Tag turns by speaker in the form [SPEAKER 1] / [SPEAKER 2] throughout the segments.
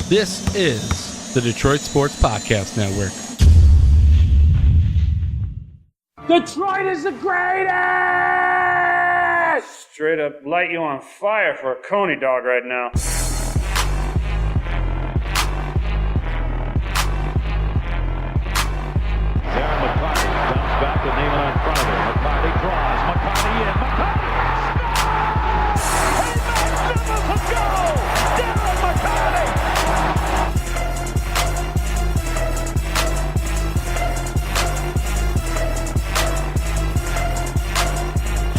[SPEAKER 1] This is the Detroit Sports Podcast Network.
[SPEAKER 2] Detroit is the greatest!
[SPEAKER 3] Straight up light you on fire for a Coney dog right now.
[SPEAKER 4] Darren McCarty comes back to Neiman in front of him. McCarty draws. McCarty in. McCarty scores! A magnificent goal! Darren McCarty!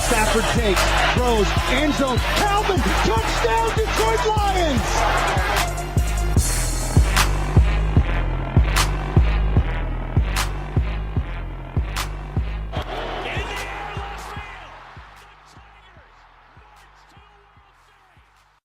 [SPEAKER 5] Stafford takes, throws, end zone, Calvin, touchdown, Detroit Lions!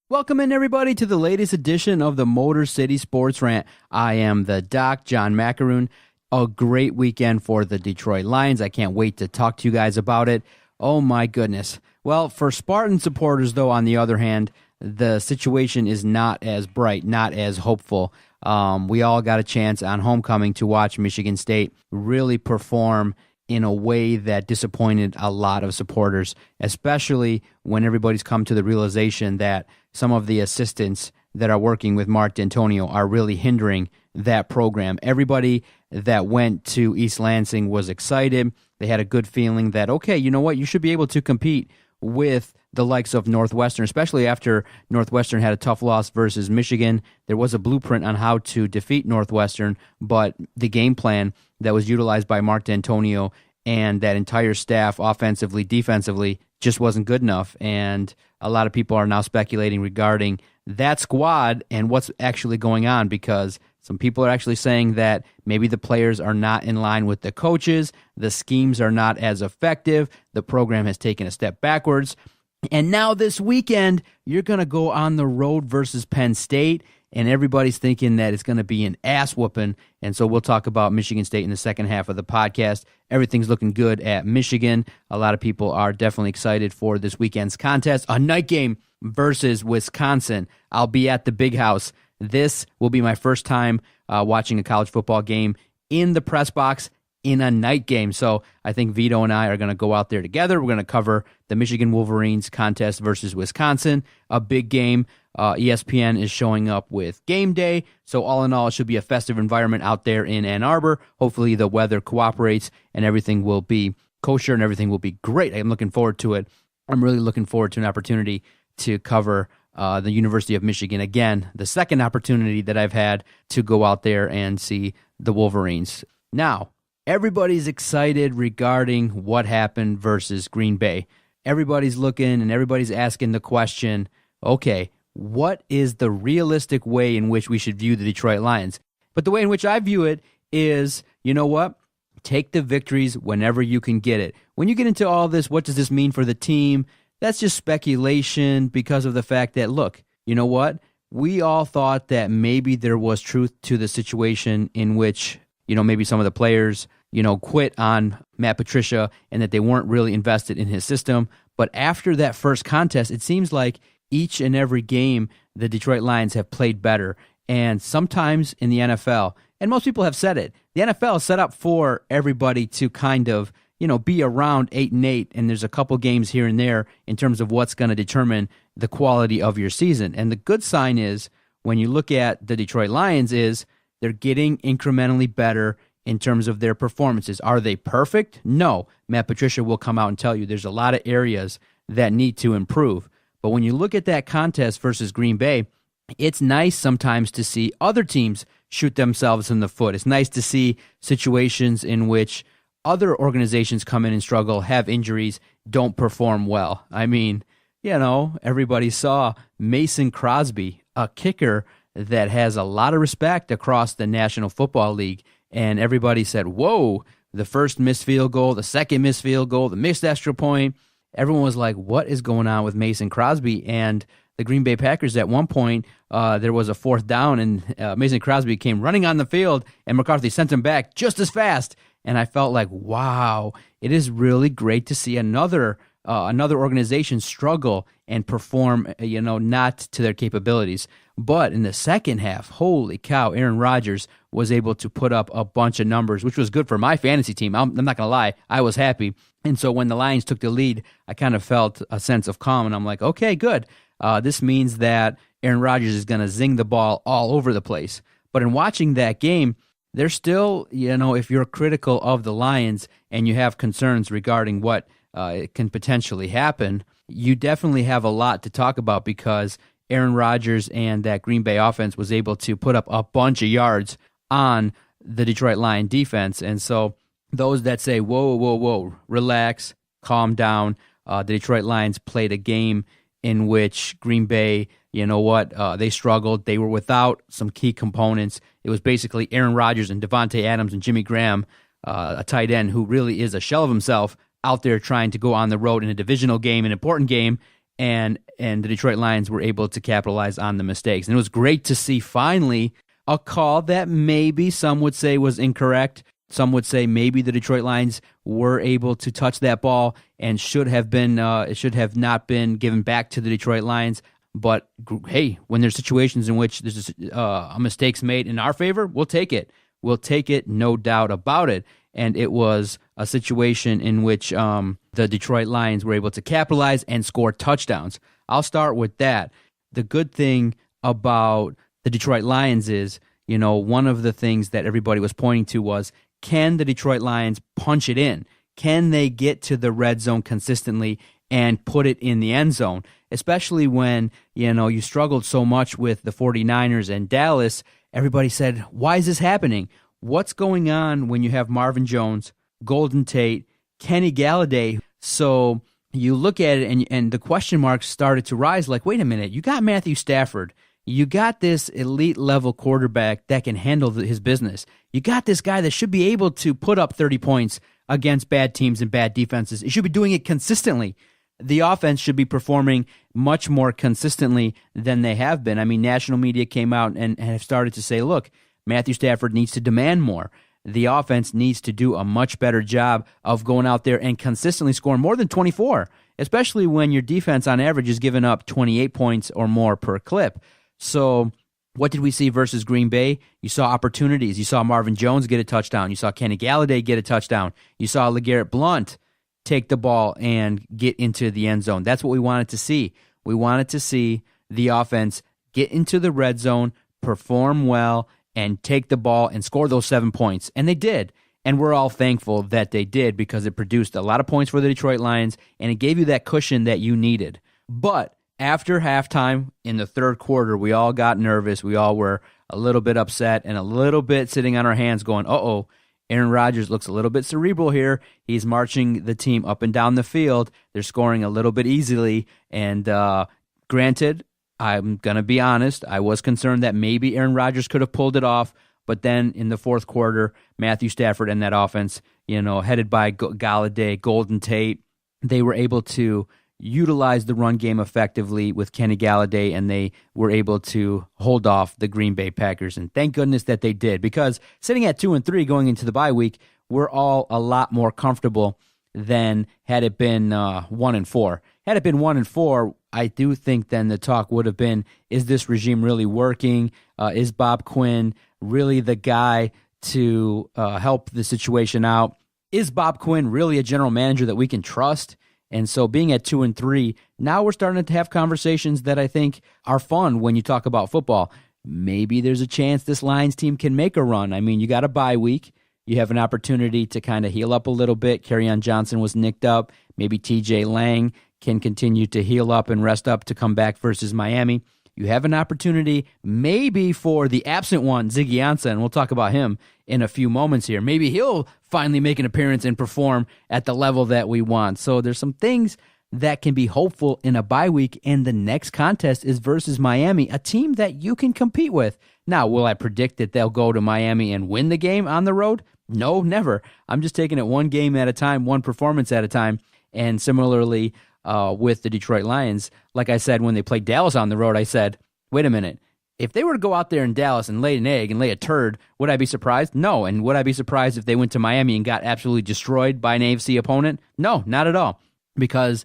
[SPEAKER 6] Welcome in, everybody, to the latest edition of the Motor City Sports Rant. I am the Doc, John Macaroon. A great weekend for the Detroit Lions. I can't wait to talk to you guys about it. Oh, my goodness. Well, for Spartan supporters, though, on the other hand, the situation is not as bright, not as hopeful. We all got a chance on homecoming to watch Michigan State really perform in a way that disappointed a lot of supporters, especially when everybody's come to the realization that some of the assistants that are working with Mark Dantonio are really hindering that program. Everybody that went to East Lansing was excited. They had a good feeling that, okay, you know what, you should be able to compete with the likes of Northwestern, especially after Northwestern had a tough loss versus Michigan. There was a blueprint on how to defeat Northwestern, but the game plan that was utilized by Mark Dantonio and that entire staff, offensively, defensively, just wasn't good enough. And a lot of people are now speculating regarding that squad and what's actually going on, because some people are actually saying that maybe the players are not in line with the coaches, the schemes are not as effective, the program has taken a step backwards. And now this weekend, you're going to go on the road versus Penn State, and everybody's thinking that it's going to be an ass whooping. And so we'll talk about Michigan State in the second half of the podcast. Everything's looking good at Michigan. A lot of people are definitely excited for this weekend's contest, a night game versus Wisconsin. I'll be at the Big House. This will be my first time watching a college football game in the press box in a night game. So I think Vito and I are going to go out there together. We're going to cover the Michigan Wolverines contest versus Wisconsin, a big game. ESPN is showing up with game day. So all in all, it should be a festive environment out there in Ann Arbor. Hopefully the weather cooperates and everything will be kosher and everything will be great. I'm looking forward to it. I'm really looking forward to an opportunity to cover the University of Michigan. Again, the second opportunity that I've had to go out there and see the Wolverines. Now, everybody's excited regarding what happened versus Green Bay. Everybody's looking and everybody's asking the question, okay, what is the realistic way in which we should view the Detroit Lions? But the way in which I view it is, you know what? Take the victories whenever you can get it. When you get into all this, what does this mean for the team? That's just speculation because of the fact that, look, you know what? We all thought that maybe there was truth to the situation in which, you know, maybe some of the players, you know, quit on Matt Patricia and that they weren't really invested in his system. But after that first contest, it seems like each and every game the Detroit Lions have played better. And sometimes in the NFL, and most people have said it, the NFL is set up for everybody to kind of, you know, be around 8-8, and there's a couple games here and there in terms of what's going to determine the quality of your season. And the good sign is, when you look at the Detroit Lions, is they're getting incrementally better in terms of their performances. Are they perfect? No. Matt Patricia will come out and tell you there's a lot of areas that need to improve. But when you look at that contest versus Green Bay, it's nice sometimes to see other teams shoot themselves in the foot. It's nice to see situations in which other organizations come in and struggle, have injuries, don't perform well. I mean, you know, everybody saw Mason Crosby, a kicker that has a lot of respect across the National Football League, and everybody said, whoa, the first missed field goal, the second missed field goal, the missed extra point. Everyone was like, what is going on with Mason Crosby? And the Green Bay Packers, at one point, there was a fourth down, and Mason Crosby came running on the field, and McCarthy sent him back just as fast. And I felt like, wow, it is really great to see another another organization struggle and perform, not to their capabilities. But in the second half, holy cow, Aaron Rodgers was able to put up a bunch of numbers, which was good for my fantasy team. I'm not going to lie, I was happy. And so when the Lions took the lead, I kind of felt a sense of calm, and I'm like, okay, good. This means that Aaron Rodgers is going to zing the ball all over the place. But in watching that game, there's still, if you're critical of the Lions and you have concerns regarding what can potentially happen, you definitely have a lot to talk about, because Aaron Rodgers and that Green Bay offense was able to put up a bunch of yards on the Detroit Lion defense. And so those that say, whoa, relax, calm down, the Detroit Lions played a game in which Green Bay, they struggled. They were without some key components. It was basically Aaron Rodgers and Devontae Adams and Jimmy Graham, a tight end who really is a shell of himself, out there trying to go on the road in a divisional game, an important game, and the Detroit Lions were able to capitalize on the mistakes. And it was great to see finally a call that maybe some would say was incorrect. Some would say maybe the Detroit Lions were able to touch that ball and should have not been given back to the Detroit Lions. But hey, when there's situations in which there's a mistakes made in our favor, we'll take it. We'll take it, no doubt about it. And it was a situation in which the Detroit Lions were able to capitalize and score touchdowns. I'll start with that. The good thing about the Detroit Lions is, one of the things that everybody was pointing to was, can the Detroit Lions punch it in? Can they get to the red zone consistently and put it in the end zone? Especially when, you struggled so much with the 49ers and Dallas. Everybody said, why is this happening? What's going on when you have Marvin Jones, Golden Tate, Kenny Galladay? So you look at it and the question marks started to rise, like, wait a minute, you got Matthew Stafford. You got this elite level quarterback that can handle his business. You got this guy that should be able to put up 30 points against bad teams and bad defenses. He should be doing it consistently. The offense should be performing much more consistently than they have been. I mean, national media came out and have started to say, look, Matthew Stafford needs to demand more. The offense needs to do a much better job of going out there and consistently scoring more than 24, especially when your defense on average is giving up 28 points or more per clip. So what did we see versus Green Bay? You saw opportunities. You saw Marvin Jones get a touchdown. You saw Kenny Galladay get a touchdown. You saw LeGarrette Blount take the ball and get into the end zone. That's what we wanted to see. We wanted to see the offense get into the red zone, perform well, and take the ball and score those 7 points. And they did. And we're all thankful that they did, because it produced a lot of points for the Detroit Lions, and it gave you that cushion that you needed. But after halftime in the third quarter, we all got nervous. We all were a little bit upset and a little bit sitting on our hands going, uh-oh, Aaron Rodgers looks a little bit cerebral here. He's marching the team up and down the field. They're scoring a little bit easily. And granted, I'm going to be honest, I was concerned that maybe Aaron Rodgers could have pulled it off, but then in the fourth quarter, Matthew Stafford and that offense, headed by Galladay, Golden Tate, they were able to utilize the run game effectively with Kenny Galladay, and they were able to hold off the Green Bay Packers. And thank goodness that they did, because sitting at 2-3 going into the bye week, we're all a lot more comfortable than had it been 1-4. Had it been 1-4, I do think then the talk would have been, is this regime really working? Is Bob Quinn really the guy to help the situation out? Is Bob Quinn really a general manager that we can trust? And so being at 2-3, now we're starting to have conversations that I think are fun when you talk about football. Maybe there's a chance this Lions team can make a run. I mean, you got a bye week. You have an opportunity to kind of heal up a little bit. Kerryon Johnson was nicked up. Maybe TJ Lang can continue to heal up and rest up to come back versus Miami. You have an opportunity maybe for the absent one, Ziggy Ansah, and we'll talk about him in a few moments here. Maybe he'll finally make an appearance and perform at the level that we want. So there's some things that can be hopeful in a bye week, and the next contest is versus Miami, a team that you can compete with. Now, will I predict that they'll go to Miami and win the game on the road? No, never. I'm just taking it one game at a time, one performance at a time. And similarly, with the Detroit Lions, like I said, when they played Dallas on the road, I said, wait a minute. If they were to go out there in Dallas and lay an egg and lay a turd, would I be surprised? No. And would I be surprised if they went to Miami and got absolutely destroyed by an AFC opponent? No, not at all. Because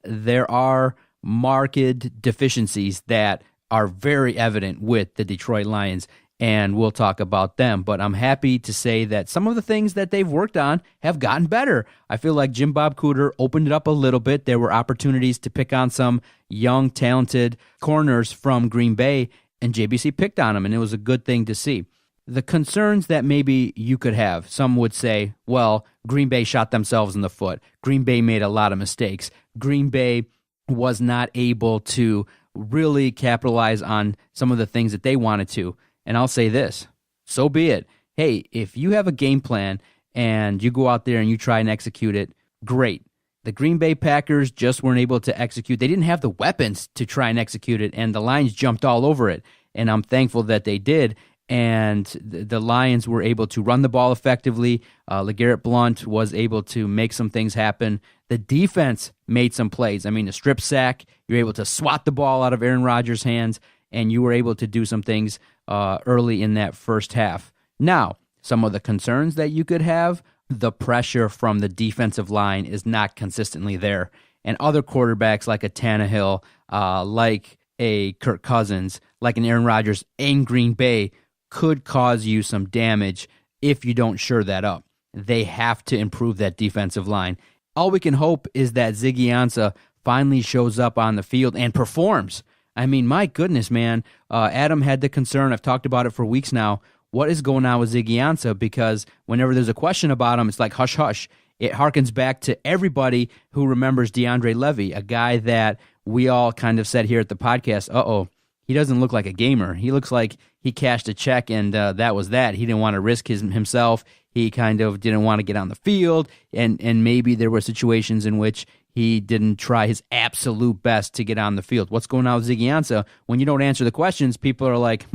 [SPEAKER 6] there are marked deficiencies that are very evident with the Detroit Lions, and we'll talk about them. But I'm happy to say that some of the things that they've worked on have gotten better. I feel like Jim Bob Cooter opened it up a little bit. There were opportunities to pick on some young, talented corners from Green Bay, and JBC picked on them, and it was a good thing to see. The concerns that maybe you could have, some would say, well, Green Bay shot themselves in the foot. Green Bay made a lot of mistakes. Green Bay was not able to really capitalize on some of the things that they wanted to. And I'll say this, so be it. Hey, if you have a game plan and you go out there and you try and execute it, great. The Green Bay Packers just weren't able to execute. They didn't have the weapons to try and execute it, and the Lions jumped all over it. And I'm thankful that they did. And the Lions were able to run the ball effectively. LeGarrette Blount was able to make some things happen. The defense made some plays. I mean, a strip sack, you're able to swat the ball out of Aaron Rodgers' hands, and you were able to do some things early in that first half. Now, some of the concerns that you could have, the pressure from the defensive line is not consistently there. And other quarterbacks like a Tannehill, like a Kirk Cousins, like an Aaron Rodgers in Green Bay could cause you some damage if you don't shore that up. They have to improve that defensive line. All we can hope is that Ziggy Ansah finally shows up on the field and performs. I mean, my goodness, man. Adam had the concern. I've talked about it for weeks now. What is going on with Ziggy Ansah? Because whenever there's a question about him, it's like hush, hush. It harkens back to everybody who remembers DeAndre Levy, a guy that we all kind of said here at the podcast, he doesn't look like a gamer. He looks like he cashed a check and that was that. He didn't want to risk himself. He kind of didn't want to get on the field, and maybe there were situations in which he didn't try his absolute best to get on the field. What's going on with Ziggy Ansah? When you don't answer the questions, people are like,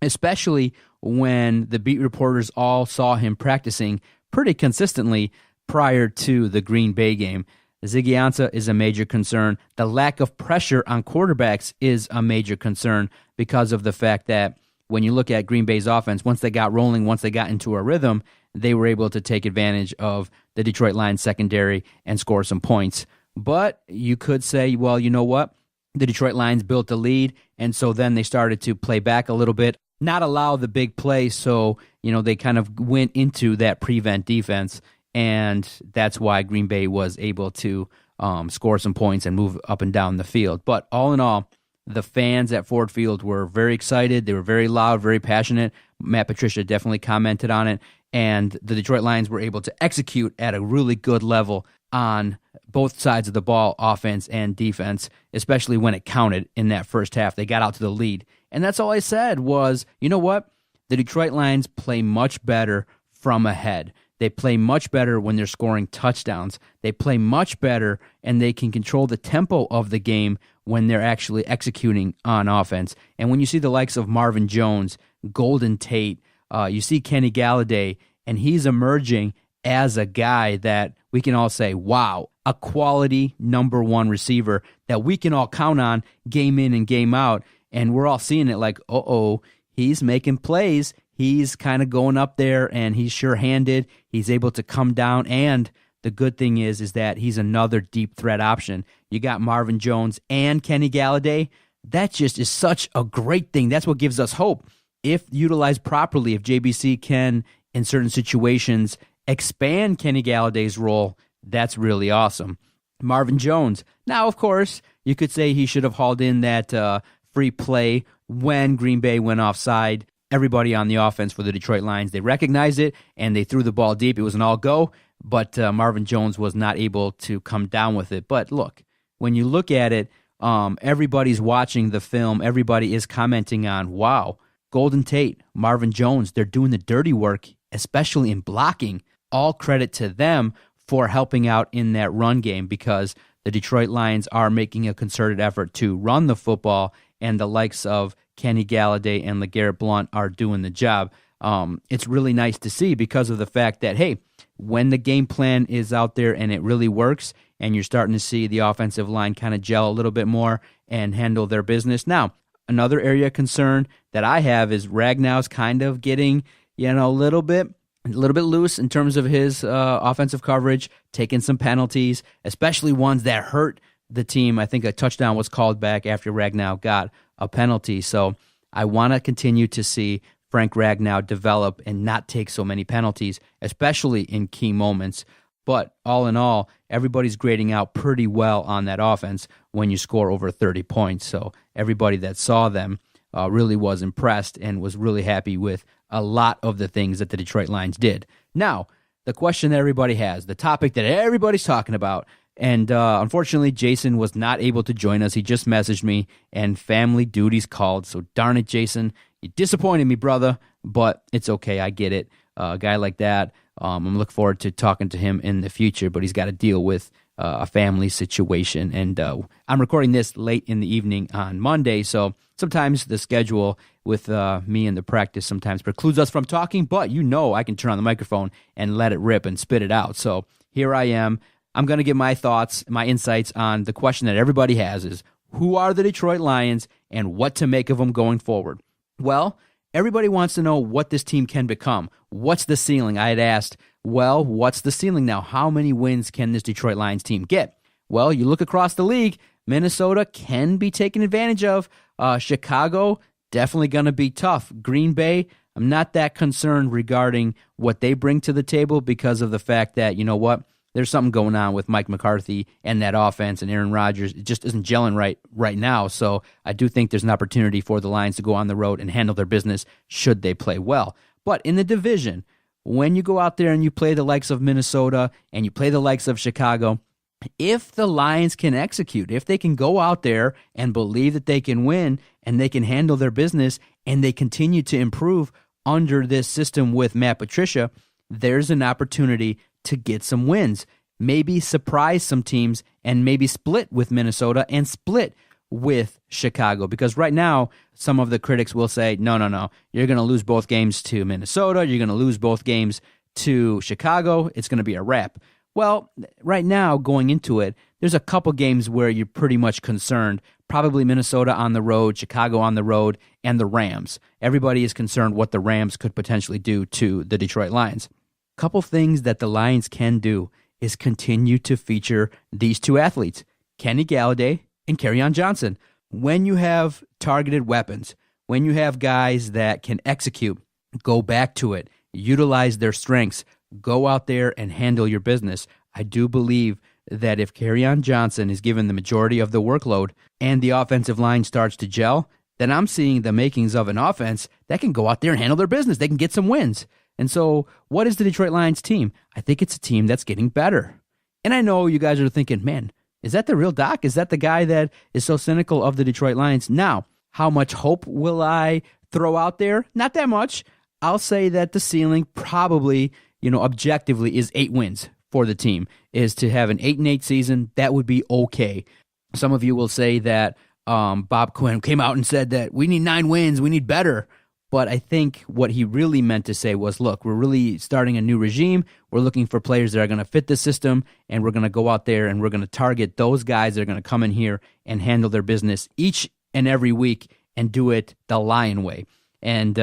[SPEAKER 6] especially when the beat reporters all saw him practicing pretty consistently prior to the Green Bay game. Ziggy Ansah is a major concern. The lack of pressure on quarterbacks is a major concern because of the fact that when you look at Green Bay's offense, once they got rolling, once they got into a rhythm, they were able to take advantage of the Detroit Lions secondary and score some points. But you could say, well, you know what? The Detroit Lions built a lead, and so then they started to play back a little bit, not allow the big play, so they kind of went into that prevent defense. And that's why Green Bay was able to score some points and move up and down the field. But all in all, the fans at Ford Field were very excited. They were very loud, very passionate. Matt Patricia definitely commented on it. And the Detroit Lions were able to execute at a really good level on both sides of the ball, offense and defense, especially when it counted in that first half. They got out to the lead. And that's all I said was, you know what? The Detroit Lions play much better from ahead. They play much better when they're scoring touchdowns. They play much better, and they can control the tempo of the game when they're actually executing on offense. And when you see the likes of Marvin Jones, Golden Tate, you see Kenny Galladay, and he's emerging as a guy that we can all say, wow, a quality number one receiver that we can all count on game in and game out. And we're all seeing it like, he's making plays. He's kind of going up there, and he's sure-handed. He's able to come down, and the good thing is that he's another deep threat option. You got Marvin Jones and Kenny Galladay. That just is such a great thing. That's what gives us hope. If utilized properly, if JBC can, in certain situations, expand Kenny Galladay's role, that's really awesome. Marvin Jones. Now, of course, you could say he should have hauled in that free play when Green Bay went offside. Everybody on the offense for the Detroit Lions, they recognized it, and they threw the ball deep. It was an all-go, but Marvin Jones was not able to come down with it. But look, when you look at it, everybody's watching the film. Everybody is commenting on, wow, Golden Tate, Marvin Jones, they're doing the dirty work, especially in blocking. All credit to them for helping out in that run game because the Detroit Lions are making a concerted effort to run the football, and the likes of Kenny Galladay and LeGarrette Blount are doing the job. It's really nice to see because of the fact that, hey, when the game plan is out there and it really works and you're starting to see the offensive line kind of gel a little bit more and handle their business. Now, another area of concern that I have is Ragnow's kind of getting, a little bit loose in terms of his offensive coverage, taking some penalties, especially ones that hurt the team. I think a touchdown was called back after Ragnow got a penalty. So I want to continue to see Frank Ragnow develop and not take so many penalties, especially in key moments. But all in all, everybody's grading out pretty well on that offense when you score over 30 points. So everybody that saw them really was impressed and was really happy with a lot of the things that the Detroit Lions did. Now, the question that everybody has, the topic that everybody's talking about, and unfortunately, Jason was not able to join us. He just messaged me, and family duties called. So darn it, Jason, you disappointed me, brother, but it's okay. I get it. A guy like that, I'm looking forward to talking to him in the future, but he's got to deal with a family situation. And I'm recording this late in the evening on Monday, so sometimes the schedule with me and the practice sometimes precludes us from talking, but I can turn on the microphone and let it rip and spit it out. So here I am. I'm going to give my thoughts, my insights on the question that everybody has is, who are the Detroit Lions and what to make of them going forward? Well, everybody wants to know what this team can become. What's the ceiling? I had asked, well, what's the ceiling now? How many wins can this Detroit Lions team get? Well, you look across the league, Minnesota can be taken advantage of. Chicago, definitely going to be tough. Green Bay, I'm not that concerned regarding what they bring to the table because of the fact that, there's something going on with Mike McCarthy and that offense, and Aaron Rodgers. It just isn't gelling right now. So I do think there's an opportunity for the Lions to go on the road and handle their business should they play well. But in the division, when you go out there and you play the likes of Minnesota and you play the likes of Chicago, if the Lions can execute, if they can go out there and believe that they can win and they can handle their business and they continue to improve under this system with Matt Patricia, there's an opportunity to get some wins, maybe surprise some teams, and maybe split with Minnesota and split with Chicago. Because right now, some of the critics will say, no, you're going to lose both games to Minnesota, you're going to lose both games to Chicago, it's going to be a wrap. Well, right now, going into it, there's a couple games where you're pretty much concerned. Probably Minnesota on the road, Chicago on the road, and the Rams. Everybody is concerned what the Rams could potentially do to the Detroit Lions. Couple things that the Lions can do is continue to feature these two athletes, Kenny Galladay and Kerryon Johnson. When you have targeted weapons, when you have guys that can execute, go back to it, utilize their strengths, go out there and handle your business. I do believe that if Kerryon Johnson is given the majority of the workload and the offensive line starts to gel, then I'm seeing the makings of an offense that can go out there and handle their business. They can get some wins. And so what is the Detroit Lions team? I think it's a team that's getting better. And I know you guys are thinking, man, is that the real Doc? Is that the guy that is so cynical of the Detroit Lions? Now, how much hope will I throw out there? Not that much. I'll say that the ceiling probably, objectively is 8 wins for the team, is to have an 8-8 season. That would be okay. Some of you will say that Bob Quinn came out and said that we need 9 wins, we need better. But I think what he really meant to say was, look, we're really starting a new regime. We're looking for players that are going to fit the system, and we're going to go out there and we're going to target those guys that are going to come in here and handle their business each and every week and do it the Lion way. And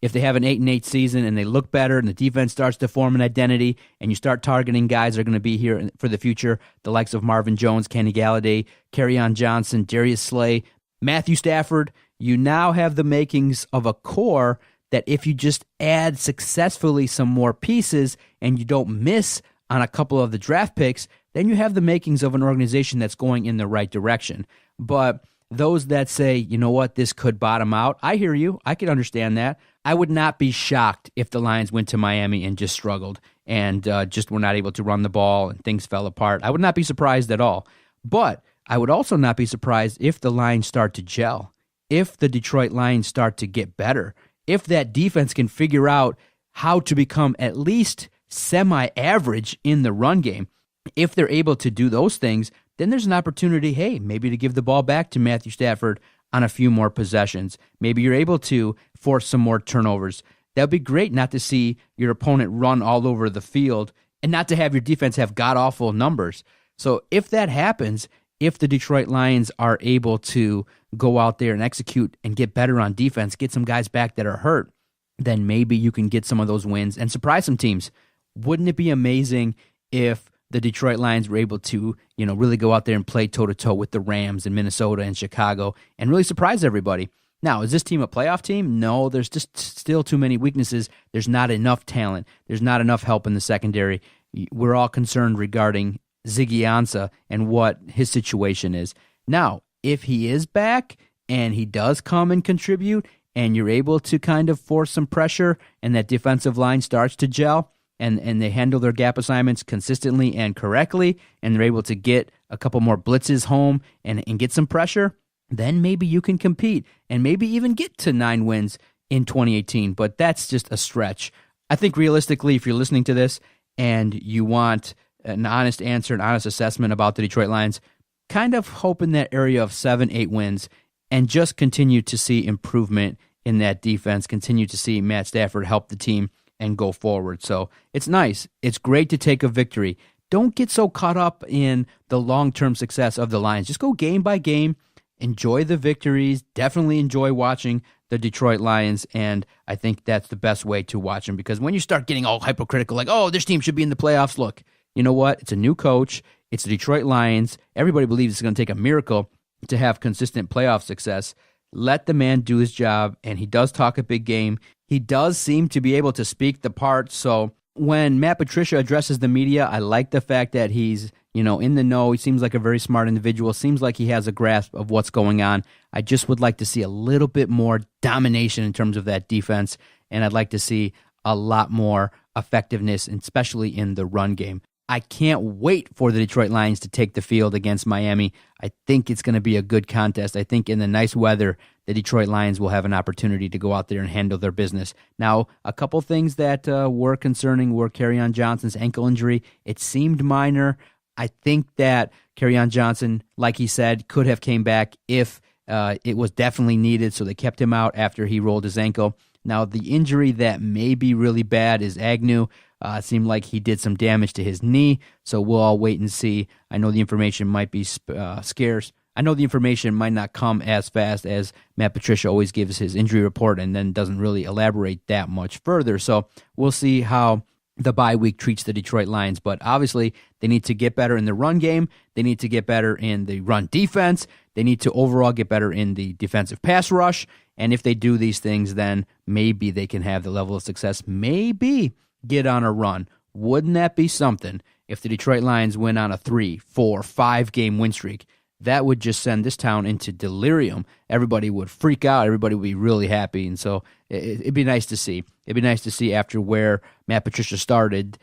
[SPEAKER 6] if they have an 8-8 season and they look better and the defense starts to form an identity and you start targeting guys that are going to be here for the future, the likes of Marvin Jones, Kenny Galladay, Kerryon Johnson, Darius Slay, Matthew Stafford, you now have the makings of a core that if you just add successfully some more pieces and you don't miss on a couple of the draft picks, then you have the makings of an organization that's going in the right direction. But those that say, you know what, this could bottom out, I hear you. I can understand that. I would not be shocked if the Lions went to Miami and just struggled and just were not able to run the ball and things fell apart. I would not be surprised at all. But I would also not be surprised if the Lions start to gel. If the Detroit Lions start to get better, if that defense can figure out how to become at least semi-average in the run game, if they're able to do those things, then there's an opportunity, maybe to give the ball back to Matthew Stafford on a few more possessions. Maybe you're able to force some more turnovers. That would be great not to see your opponent run all over the field and not to have your defense have god-awful numbers. So if that happens, if the Detroit Lions are able to go out there and execute and get better on defense, get some guys back that are hurt, then maybe you can get some of those wins and surprise some teams. Wouldn't it be amazing if the Detroit Lions were able to, really go out there and play toe-to-toe with the Rams in Minnesota and Chicago and really surprise everybody. Now, is this team a playoff team? No, there's just still too many weaknesses. There's not enough talent. There's not enough help in the secondary. We're all concerned regarding Ziggy Ansah and what his situation is. Now, if he is back and he does come and contribute and you're able to kind of force some pressure and that defensive line starts to gel and they handle their gap assignments consistently and correctly and they're able to get a couple more blitzes home and get some pressure, then maybe you can compete and maybe even get to 9 wins in 2018. But that's just a stretch. I think realistically, if you're listening to this and you want an honest answer, an honest assessment about the Detroit Lions, kind of hope in that area of 7-8 wins and just continue to see improvement in that defense, continue to see Matt Stafford help the team and go forward. So it's nice. It's great to take a victory. Don't get so caught up in the long-term success of the Lions. Just go game by game. Enjoy the victories. Definitely enjoy watching the Detroit Lions, and I think that's the best way to watch them, because when you start getting all hypocritical, like, oh, this team should be in the playoffs, look, you know what? It's a new coach. It's the Detroit Lions. Everybody believes it's going to take a miracle to have consistent playoff success. Let the man do his job, and he does talk a big game. He does seem to be able to speak the part, so when Matt Patricia addresses the media, I like the fact that he's in the know. He seems like a very smart individual. Seems like he has a grasp of what's going on. I just would like to see a little bit more domination in terms of that defense, and I'd like to see a lot more effectiveness, especially in the run game. I can't wait for the Detroit Lions to take the field against Miami. I think it's going to be a good contest. I think in the nice weather, the Detroit Lions will have an opportunity to go out there and handle their business. Now, a couple things that were concerning were Kerryon Johnson's ankle injury. It seemed minor. I think that Kerryon Johnson, like he said, could have came back if it was definitely needed, so they kept him out after he rolled his ankle. Now, the injury that may be really bad is Agnew. It seemed like he did some damage to his knee, so we'll all wait and see. I know the information might be scarce. I know the information might not come as fast as Matt Patricia always gives his injury report and then doesn't really elaborate that much further. So we'll see how the bye week treats the Detroit Lions. But obviously, they need to get better in the run game. They need to get better in the run defense. They need to overall get better in the defensive pass rush. And if they do these things, then maybe they can have the level of success. Maybe get on a run. Wouldn't that be something if the Detroit Lions went on a 3, 4, 5 game win streak? That would just send this town into delirium. Everybody would freak out. Everybody would be really happy. And so it'd be nice to see. It'd be nice to see after where Matt Patricia started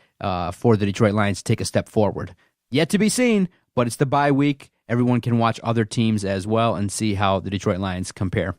[SPEAKER 6] for the Detroit Lions to take a step forward. Yet to be seen, but it's the bye week. Everyone can watch other teams as well and see how the Detroit Lions compare.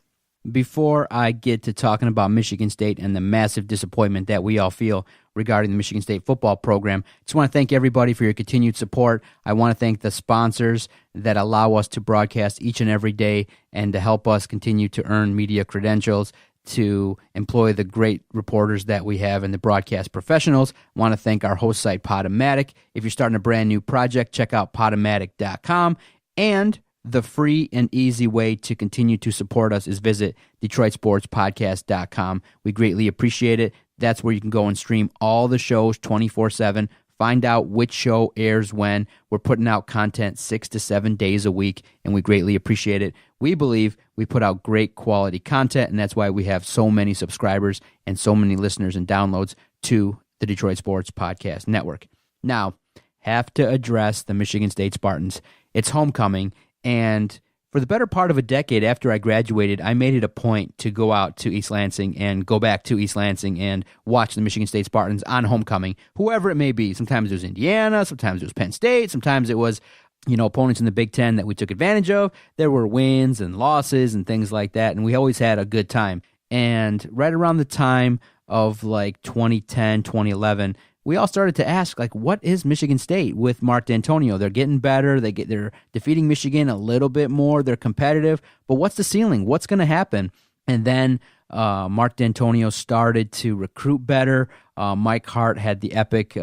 [SPEAKER 6] Before I get to talking about Michigan State and the massive disappointment that we all feel regarding the Michigan State football program, I just want to thank everybody for your continued support. I want to thank the sponsors that allow us to broadcast each and every day and to help us continue to earn media credentials, to employ the great reporters that we have and the broadcast professionals. I want to thank our host site, Podomatic. If you're starting a brand new project, check out Podomatic.com. And the free and easy way to continue to support us is visit DetroitSportsPodcast.com. We greatly appreciate it. That's where you can go and stream all the shows 24/7. Find out which show airs when. We're putting out content 6 to 7 days a week, and we greatly appreciate it. We believe we put out great quality content, and that's why we have so many subscribers and so many listeners and downloads to the Detroit Sports Podcast Network. Now, have to address the Michigan State Spartans. It's homecoming. And for the better part of a decade after I graduated, I made it a point to go out to East Lansing and go back to East Lansing and watch the Michigan State Spartans on homecoming, whoever it may be. Sometimes it was Indiana, sometimes it was Penn State, sometimes it was, opponents in the Big Ten that we took advantage of. There were wins and losses and things like that, and we always had a good time. And right around the time of like 2010, 2011, we all started to ask, what is Michigan State with Mark Dantonio? They're getting better. They're defeating Michigan a little bit more. They're competitive. But what's the ceiling? What's going to happen? And then Mark Dantonio started to recruit better. Mike Hart had the epic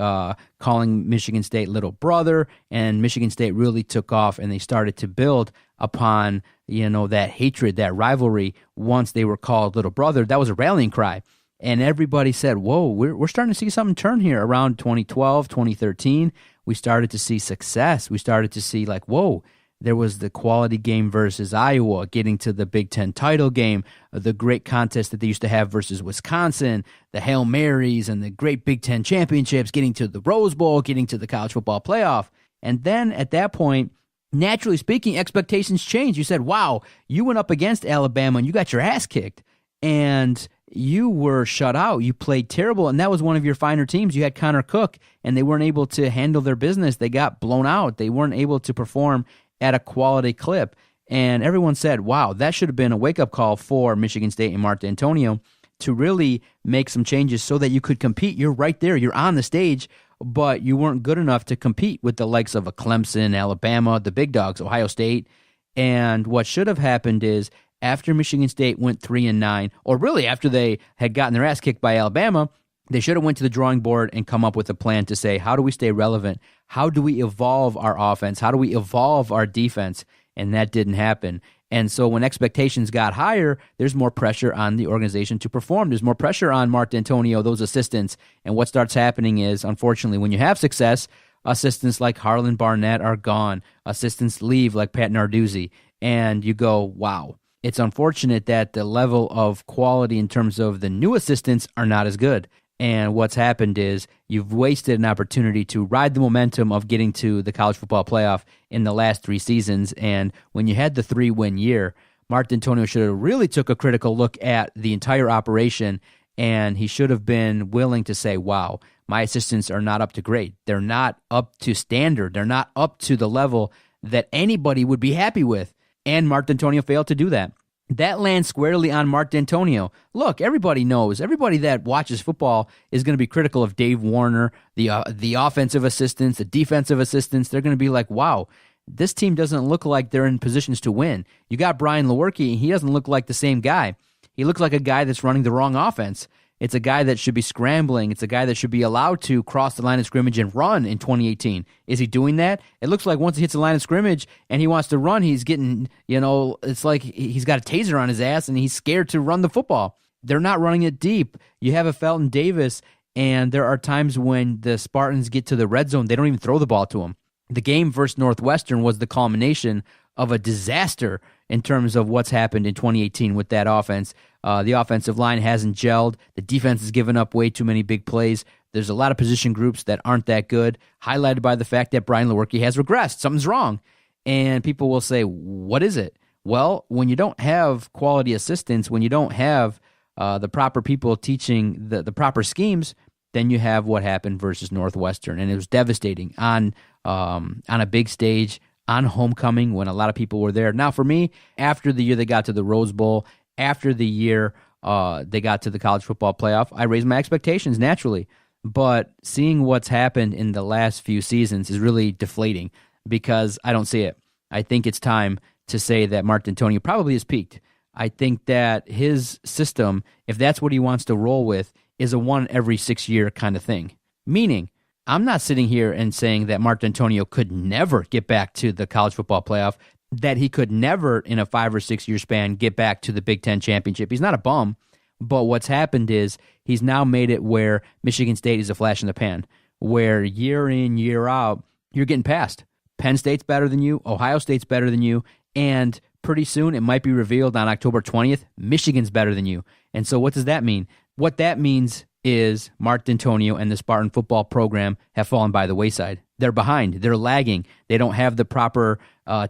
[SPEAKER 6] calling Michigan State little brother, and Michigan State really took off, and they started to build upon that hatred, that rivalry. Once they were called little brother, that was a rallying cry. And everybody said, whoa, we're starting to see something turn here around 2012, 2013, we started to see success. We started to see like, whoa, there was the quality game versus Iowa, getting to the Big Ten title game, the great contest that they used to have versus Wisconsin, the Hail Marys and the great Big Ten championships, getting to the Rose Bowl, getting to the college football playoff. And then at that point, naturally speaking, expectations changed. You said, wow, you went up against Alabama and you got your ass kicked. And you were shut out. You played terrible, and that was one of your finer teams. You had Connor Cook, and they weren't able to handle their business. They got blown out. They weren't able to perform at a quality clip. And everyone said, wow, that should have been a wake-up call for Michigan State and Mark Dantonio to really make some changes so that you could compete. You're right there. You're on the stage, but you weren't good enough to compete with the likes of a Clemson, Alabama, the big dogs, Ohio State. And what should have happened is after Michigan State went 3-9, or really after they had gotten their ass kicked by Alabama, they should have went to the drawing board and come up with a plan to say, how do we stay relevant? How do we evolve our offense? How do we evolve our defense? And that didn't happen. And so when expectations got higher, there's more pressure on the organization to perform. There's more pressure on Mark Dantonio, those assistants. And what starts happening is, unfortunately, when you have success, assistants like Harlan Barnett are gone. Assistants leave like Pat Narduzzi. And you go, wow. It's unfortunate that the level of quality in terms of the new assistants are not as good. And what's happened is you've wasted an opportunity to ride the momentum of getting to the college football playoff in the last 3 seasons. And when you had the 3-win year, Mark Dantonio should have really took a critical look at the entire operation, and he should have been willing to say, wow, my assistants are not up to grade. They're not up to standard. They're not up to the level that anybody would be happy with. And Mark Dantonio failed to do that. That lands squarely on Mark Dantonio. Look, everybody knows, everybody that watches football is going to be critical of Dave Warner, the offensive assistants, the defensive assistants. They're going to be like, wow, this team doesn't look like they're in positions to win. You got Brian Lewerke, he doesn't look like the same guy. He looks like a guy that's running the wrong offense. It's a guy that should be scrambling. It's a guy that should be allowed to cross the line of scrimmage and run in 2018. Is he doing that? It looks like once he hits the line of scrimmage and he wants to run, he's getting, it's like he's got a taser on his ass and he's scared to run the football. They're not running it deep. You have a Felton Davis, and there are times when the Spartans get to the red zone, they don't even throw the ball to him. The game versus Northwestern was the culmination of a disaster in terms of what's happened in 2018 with that offense. The offensive line hasn't gelled. The defense has given up way too many big plays. There's a lot of position groups that aren't that good, highlighted by the fact that Brian Lewerke has regressed. Something's wrong. And people will say, what is it? Well, when you don't have quality assistants, when you don't have the proper people teaching the proper schemes, then you have what happened versus Northwestern. And it was devastating on a big stage, on homecoming, when a lot of people were there. Now, for me, after the year they got to the Rose Bowl, after the year they got to the college football playoff, I raised my expectations naturally. But seeing what's happened in the last few seasons is really deflating because I don't see it. I think it's time to say that Mark Dantonio probably has peaked. I think that his system, if that's what he wants to roll with, is a 1 every 6 year kind of thing. Meaning, I'm not sitting here and saying that Mark Dantonio could never get back to the college football playoff, that he could never in a 5 or 6 year span get back to the Big Ten championship. He's not a bum, but what's happened is he's now made it where Michigan State is a flash in the pan, where year in, year out, you're getting passed. Penn State's better than you, Ohio State's better than you, and pretty soon it might be revealed on October 20th, Michigan's better than you. And so what does that mean? What that means is Mark Dantonio and the Spartan football program have fallen by the wayside. They're behind. They're lagging. They don't have the proper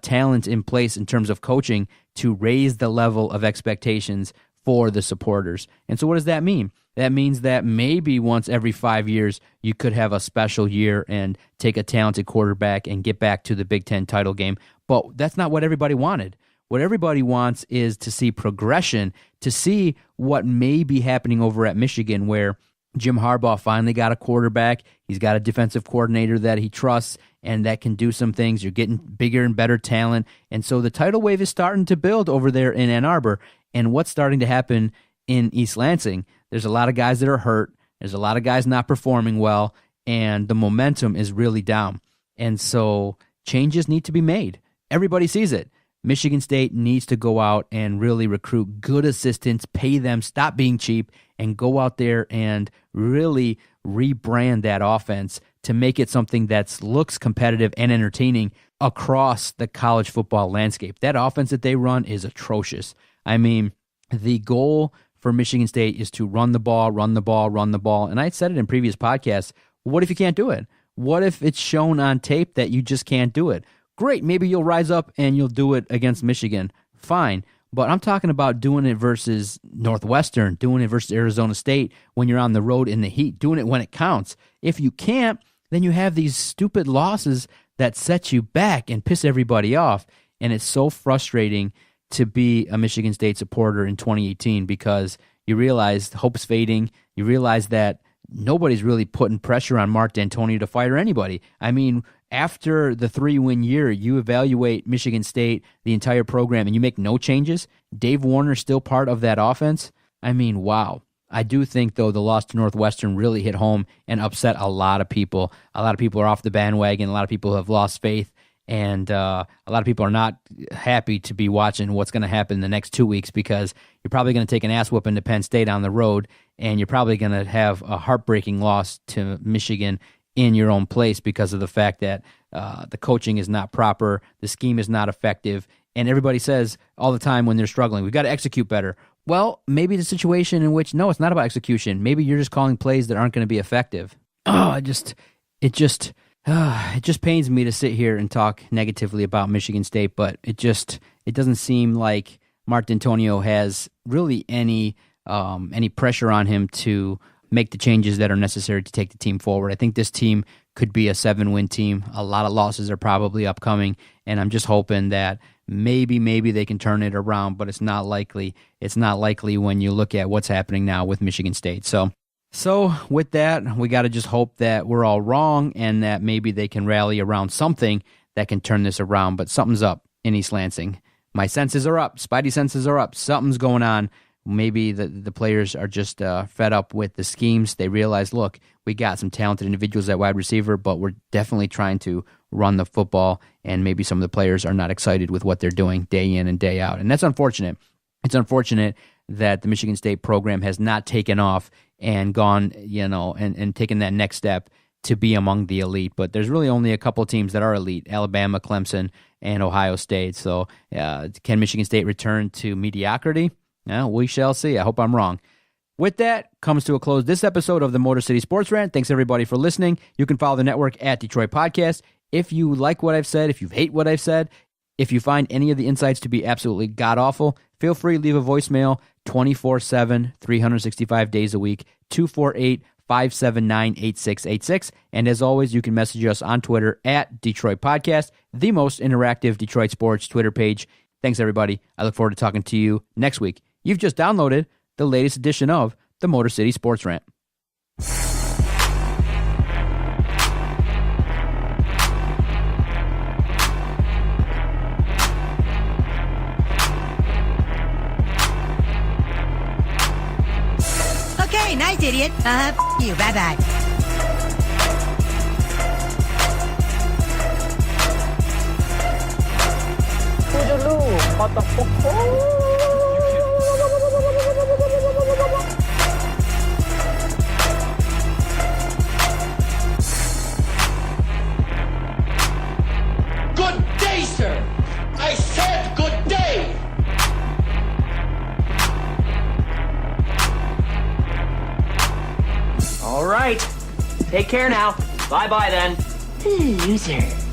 [SPEAKER 6] talent in place in terms of coaching to raise the level of expectations for the supporters. And so what does that mean? That means that maybe once every 5 years you could have a special year and take a talented quarterback and get back to the Big Ten title game. But that's not what everybody wanted. What everybody wants is to see progression, to see what may be happening over at Michigan, where Jim Harbaugh finally got a quarterback. He's got a defensive coordinator that he trusts and that can do some things. You're getting bigger and better talent. And so the tidal wave is starting to build over there in Ann Arbor. And what's starting to happen in East Lansing, there's a lot of guys that are hurt. There's a lot of guys not performing well, and the momentum is really down. And so changes need to be made. Everybody sees it. Michigan State needs to go out and really recruit good assistants, pay them, stop being cheap, and go out there and really rebrand that offense to make it something that looks competitive and entertaining across the college football landscape. That offense that they run is atrocious. I mean, the goal for Michigan State is to run the ball. And I said it in previous podcasts. What if you can't do it? What if it's shown on tape that you just can't do it? Great, maybe you'll rise up and you'll do it against Michigan. Fine. But I'm talking about doing it versus Northwestern, doing it versus Arizona State when you're on the road in the heat, doing it when it counts. If you can't, then you have these stupid losses that set you back and piss everybody off. And it's so frustrating to be a Michigan State supporter in 2018 because you realize hope's fading. You realize that nobody's really putting pressure on Mark Dantonio to fire anybody. I mean, after the 3-win year, you evaluate Michigan State, the entire program, and you make no changes. Dave Warner's still part of that offense. I mean, wow. I do think, though, the loss to Northwestern really hit home and upset a lot of people. A lot of people are off the bandwagon. A lot of people have lost faith. And a lot of people are not happy to be watching what's going to happen in the next 2 weeks because you're probably going to take an ass whooping to Penn State on the road, and you're probably going to have a heartbreaking loss to Michigan in your own place because of the fact that the coaching is not proper, the scheme is not effective, and everybody says all the time when they're struggling, we've got to execute better. Well, maybe the situation in which, no, it's not about execution. Maybe you're just calling plays that aren't going to be effective. It just pains me to sit here and talk negatively about Michigan State, but it doesn't seem like Mark Dantonio has really any pressure on him to make the changes that are necessary to take the team forward. I think this team could be a 7-win team. A lot of losses are probably upcoming, and I'm just hoping that maybe they can turn it around, but it's not likely. It's not likely when you look at what's happening now with Michigan State. So with that, we got to just hope that we're all wrong and that maybe they can rally around something that can turn this around. But something's up in East Lansing. My senses are up. Spidey senses are up. Something's going on. Maybe the players are just fed up with the schemes. They realize, look, we got some talented individuals at wide receiver, but we're definitely trying to run the football, and maybe some of the players are not excited with what they're doing day in and day out. And that's unfortunate. It's unfortunate that the Michigan State program has not taken off and gone, and taken that next step to be among the elite. But there's really only a couple teams that are elite: Alabama, Clemson, and Ohio State. So can Michigan State return to mediocrity? We shall see. I hope I'm wrong. With that, comes to a close this episode of the Motor City Sports Rant. Thanks, everybody, for listening. You can follow the network at Detroit Podcast. If you like what I've said, if you hate what I've said, if you find any of the insights to be absolutely god-awful, feel free to leave a voicemail 24/7, 365 days a week, 248-579-8686. And as always, you can message us on Twitter at Detroit Podcast, the most interactive Detroit sports Twitter page. Thanks, everybody. I look forward to talking to you next week. You've just downloaded the latest edition of the Motor City Sports Rant.
[SPEAKER 7] Okay, nice, idiot. You. Bye-bye.
[SPEAKER 2] Good day, sir. I said good day.
[SPEAKER 8] All right. Take care now. Bye-bye then.
[SPEAKER 7] Loser.